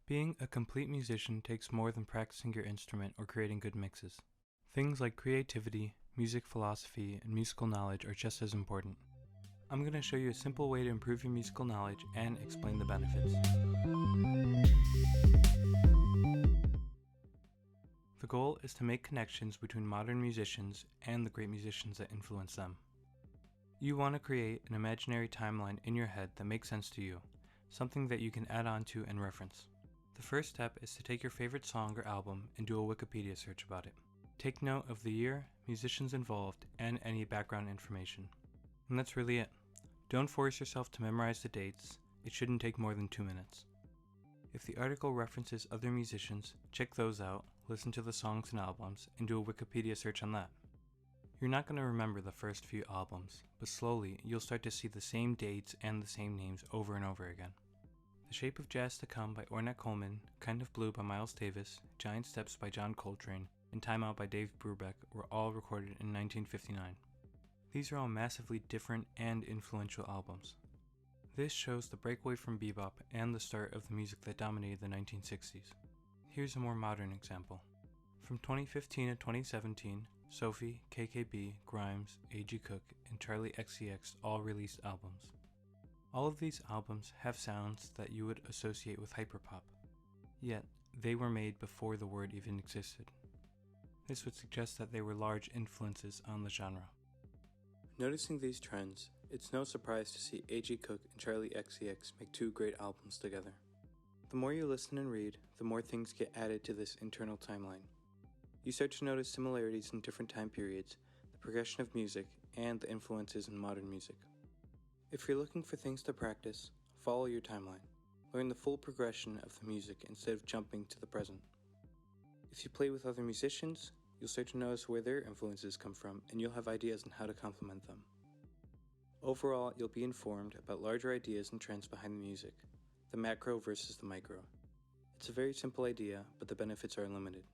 Being a complete musician takes more than practicing your instrument or creating good mixes. Things like creativity, music philosophy, and musical knowledge are just as important. I'm going to show you a simple way to improve your musical knowledge and explain the benefits. The goal is to make connections between modern musicians and the great musicians that influence them. You want to create an imaginary timeline in your head that makes sense to you, something that you can add on to and reference. The first step is to take your favorite song or album and do a Wikipedia search about it. Take note of the year, musicians involved, and any background information. And that's really it. Don't force yourself to memorize the dates. It shouldn't take more than 2 minutes. If the article references other musicians, check those out, listen to the songs and albums, and do a Wikipedia search on that. You're not going to remember the first few albums, but slowly you'll start to see the same dates and the same names over and over again. The Shape of Jazz to Come by Ornette Coleman, Kind of Blue by Miles Davis, Giant Steps by John Coltrane, and Time Out by Dave Brubeck were all recorded in 1959. These are all massively different and influential albums. This shows the breakaway from bebop and the start of the music that dominated the 1960s. Here's a more modern example. From 2015 to 2017, Sophie, KKB, Grimes, A.G. Cook, and Charli XCX all released albums. All of these albums have sounds that you would associate with hyperpop, yet they were made before the word even existed. This would suggest that they were large influences on the genre. Noticing these trends, it's no surprise to see A.G. Cook and Charli XCX make two great albums together. The more you listen and read, the more things get added to this internal timeline. You start to notice similarities in different time periods, the progression of music, and the influences in modern music. If you're looking for things to practice, follow your timeline. Learn the full progression of the music instead of jumping to the present. If you play with other musicians, you'll start to notice where their influences come from, and you'll have ideas on how to complement them. Overall, you'll be informed about larger ideas and trends behind the music, the macro versus the micro. It's a very simple idea, but the benefits are unlimited.